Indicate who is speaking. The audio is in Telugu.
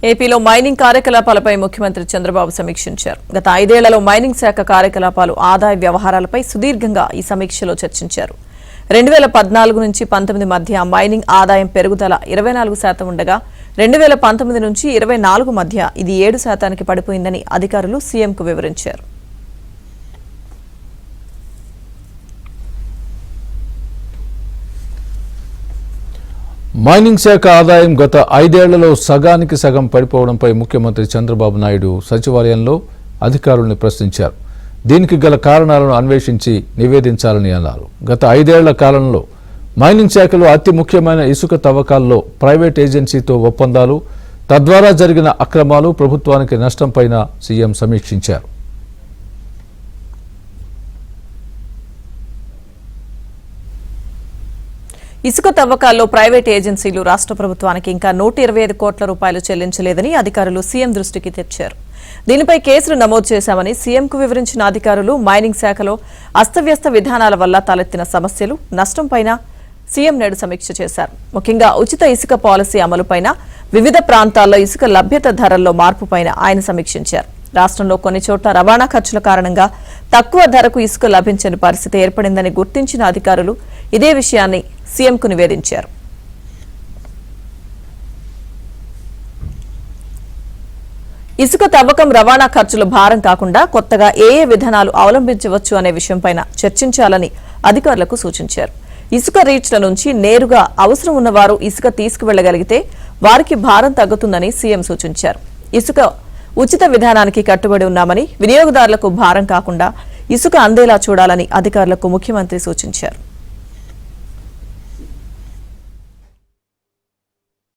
Speaker 1: ఏపీలో మైనింగ్ కార్యకలాపాలపై ముఖ్యమంత్రి చంద్రబాబు సమీక్షించారు. గత 5 ఏళ్లలో మైనింగ్ శాఖ కార్యకలాపాలు, ఆదాయ వ్యవహారాలపై సుదీర్ఘంగా ఈ సమీక్షలో చర్చించారు. 2014 నుంచి 19 మధ్య మైనింగ్ ఆదాయం పెరుగుదల 24% ఉండగా 2019 నుంచి 24 మధ్య ఇది 7%కి పడిపోయిందని అధికారులు సీఎంకు వివరించారు.
Speaker 2: మైనింగ్ శాఖ ఆదాయం గత 5 ఏళ్లలో సగానికి సగం పడిపోవడంపై ముఖ్యమంత్రి చంద్రబాబు నాయుడు సచివాలయంలో అధికారులను ప్రశ్నించారు. దీనికి గల కారణాలను అన్వేషించి నివేదించాలని అన్నారు. గత 5 ఏళ్ల కాలంలో మైనింగ్ శాఖలో అతి ముఖ్యమైన ఇసుక తవ్వకాల్లో ప్రైవేట్ ఏజెన్సీతో ఒప్పందాలు, తద్వారా జరిగిన అక్రమాలు, ప్రభుత్వానికి నష్టంపైన సీఎం సమీక్షించారు.
Speaker 1: ఇసుక తవ్వకాల్లో ప్రైవేట్ ఏజెన్సీలు రాష్ట్ర ప్రభుత్వానికి ఇంకా 125 కోట్ల రూపాయలు చెల్లించలేదని అధికారులు సీఎం దృష్టికి తెచ్చారు. దీనిపై కేసులు నమోదు చేశామని సీఎంకు వివరించిన అధికారులు మైనింగ్ శాఖలో అస్తవ్యస్త విధానాల వల్ల తలెత్తిన సమస్యలు, నష్టంపైన సీఎం నేడు సమీక్ష చేశారు. ముఖ్యంగా ఉచిత ఇసుక పాలసీ అమలుపైన, వివిధ ప్రాంతాల్లో ఇసుక లభ్యత ధరల్లో మార్పుపైన ఆయన సమీక్షించారు. రాష్ట్రంలో కొన్ని చోట్ల రవాణా ఖర్చుల కారణంగా తక్కువ ధరకు ఇసుక లభించని పరిస్థితి ఏర్పడిందని గుర్తించిన అధికారులు ఇదే విషయాన్ని సీఎంకు నివేదించారు. ఇసుక తవ్వకం, రవాణా ఖర్చుల భారం కాకుండా కొత్తగా ఏ విధానాలు అవలంబించవచ్చు అనే విషయంపైన చర్చించాలని అధికారులకు సూచించారు. ఇసుక రీచ్ల నుంచి నేరుగా అవసరం ఉన్నవారు ఇసుక తీసుకువెళ్లగలిగితే వారికి భారం తగ్గుతుందని సీఎం సూచించారు. ఇసుక ఉచిత విధానానికి కట్టుబడి ఉన్నామని, వినియోగదారులకు భారం కాకుండా ఇసుక అందేలా చూడాలని అధికారులకు ముఖ్యమంత్రి సూచించారు.